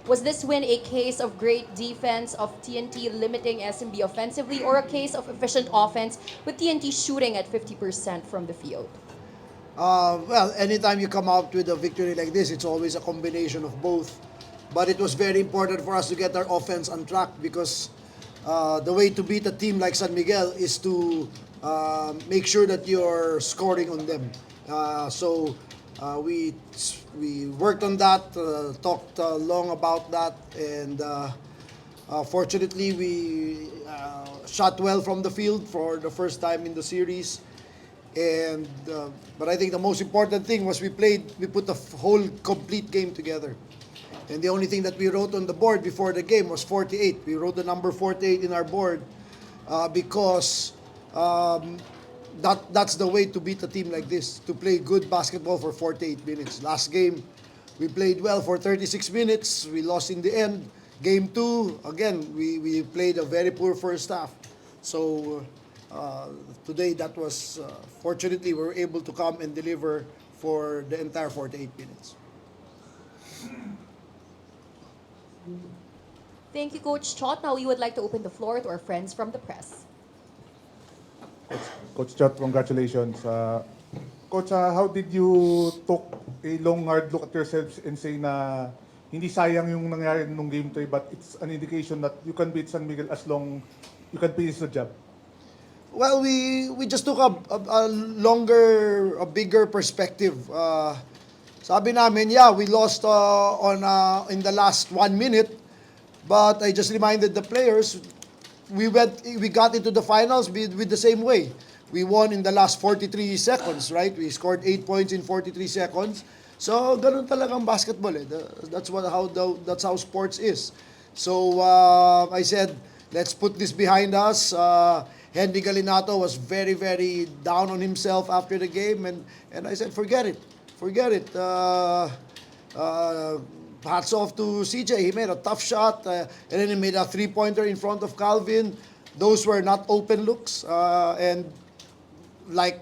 Was this win a case of great defense of TNT limiting SMB offensively, or a case of efficient offense with TNT shooting at 50% from the field? Well, anytime you come out with a victory like this, it's always a combination of both. But it was very important for us to get our offense on track because the way to beat a team like San Miguel is to make sure that you're scoring on them. So we worked on that, talked long about that, and fortunately we shot well from the field for the first time in the series. And but I think the most important thing was we put the whole complete game together. And the only thing that we wrote on the board before the game was 48. We wrote the number 48 in our board because that's the way to beat a team like this, to play good basketball for 48 minutes. Last game, we played well for 36 minutes. We lost in the end. Game 2, again, we played a very poor first half. So today, that was, fortunately, we were able to come and deliver for the entire 48 minutes. Thank you, Coach Chot. Now we would like to open the floor to our friends from the press. Coach Chot, congratulations. Coach, how did you took a long, hard look at yourselves and say na hindi sayang yung nangyari nung game 3, but it's an indication that you can beat San Miguel as long you can finish the job? Well, we just took a longer, a bigger perspective. Sabi namin, yeah, we lost in the last 1 minute, but I just reminded the players, we got into the finals with the same way. We won in the last 43 seconds, right? We scored 8 points in 43 seconds. So, ganun talagang basketball eh. That's how sports is. So, I said, let's put this behind us. Henry Galinato was very, very down on himself after the game, and I said, forget it. Forget it. Hats off to CJ. He made a tough shot, and then he made a three-pointer in front of Calvin. Those were not open looks, and like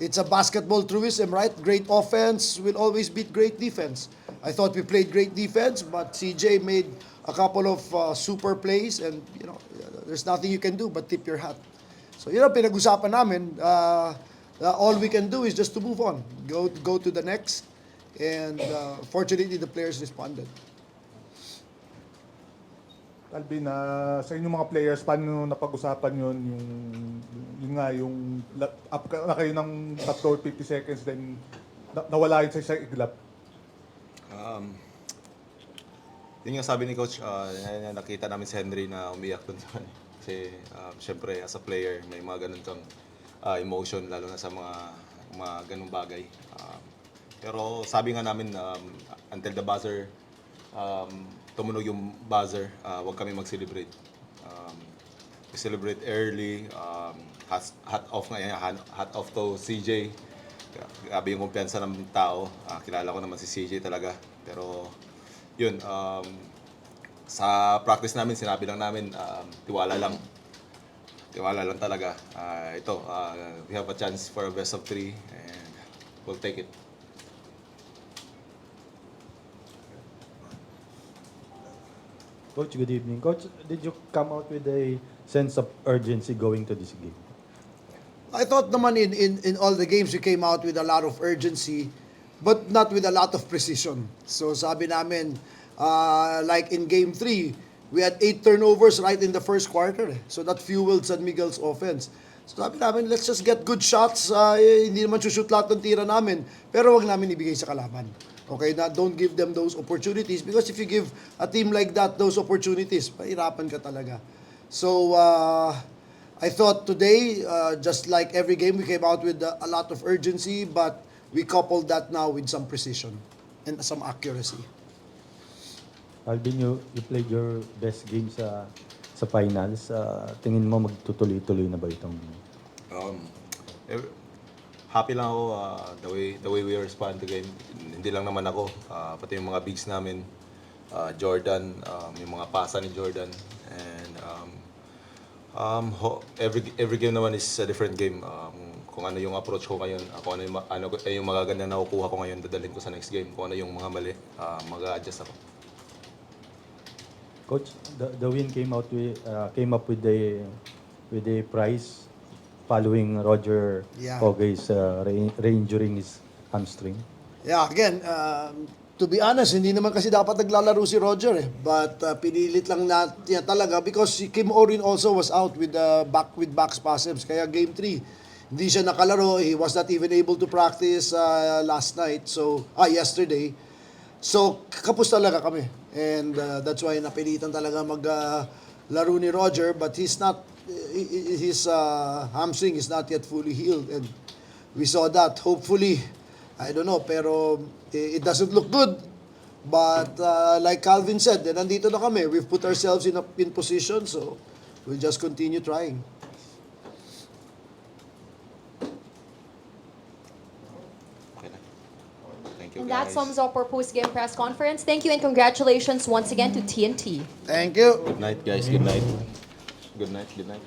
it's a basketball truism, right? Great offense will always beat great defense. I thought we played great defense, but CJ made a couple of super plays, and there's nothing you can do but tip your hat. So pinag-usapan namin. All we can do is just to move on, go to the next, and fortunately the players responded. Alvin, sa inyong mga players, paano napag-usapan yung up na kayo ng tatlo 50 seconds, then nawala yun sa isang iglap? Yun yung sabi ni Coach, nakita namin si Henry na umiyak dun sa kanya. Kasi syempre as a player, may mga ganun kang emotion, lalo na sa mga ganung bagay. Pero sabi nga namin, until the buzzer, tumunog yung buzzer, huwag kami mag-celebrate. We celebrate early, hat off nga yan, hat off to CJ. Grabe yung kumpiyansa ng tao. Kilala ko naman si CJ talaga. Pero yun, sa practice namin, sinabi lang namin, tiwala lang. Tiwala lang talaga. We have a chance for a best of 3 and we'll take it. Coach, good evening. Coach, did you come out with a sense of urgency going to this game? I thought naman in all the games we came out with a lot of urgency, but not with a lot of precision. So sabi namin, like in game 3, we had 8 turnovers right in the first quarter. So that fueled San Miguel's offense. So sabi namin, let's just get good shots. Hindi naman shoot lahat ng tira namin, pero wag namin ibigay sa kalaban. Okay, don't give them those opportunities, because if you give a team like that those opportunities, mahirapan ka talaga. So I thought today, just like every game, we came out with a lot of urgency, but we coupled that now with some precision and some accuracy. Alvin, you played your best game sa finals. Tingin mo magtutuloy-tuloy na ba itong Happy lang ako the way we respond to game. Hindi lang naman ako, pati yung mga bigs namin, Jordan, yung mga pasa ni Jordan, and every game naman is a different game. Kung ano yung approach ko ngayon, kung ano yung magaganda na nakukuha ko ngayon, dadalhin ko sa next game. Kung ano yung mga mali, mag-a-adjust ako. Coach, the win came up with a prize following Roger Yeah. Pogay's re-injuring his hamstring. Yeah, again, to be honest, hindi naman kasi dapat naglalaro si Roger eh. But pinilit lang natin niya talaga because si Kim Orin also was out with back spasms. Kaya game 3, hindi siya nakalaro. He was not even able to practice last night. So, yesterday. So, kapos talaga kami. And that's why napilitan talaga maglaro ni Roger. But his hamstring is not yet fully healed. And we saw that. Hopefully, I don't know, pero it doesn't look good. But like Calvin said, nandito na kami. We've put ourselves in position, so we'll just continue trying. Okay na. Thank you, And guys. that sums up our post-game press conference. Thank you and congratulations once again to TNT. Thank you. Good night, guys. Good night. Good night. Good night.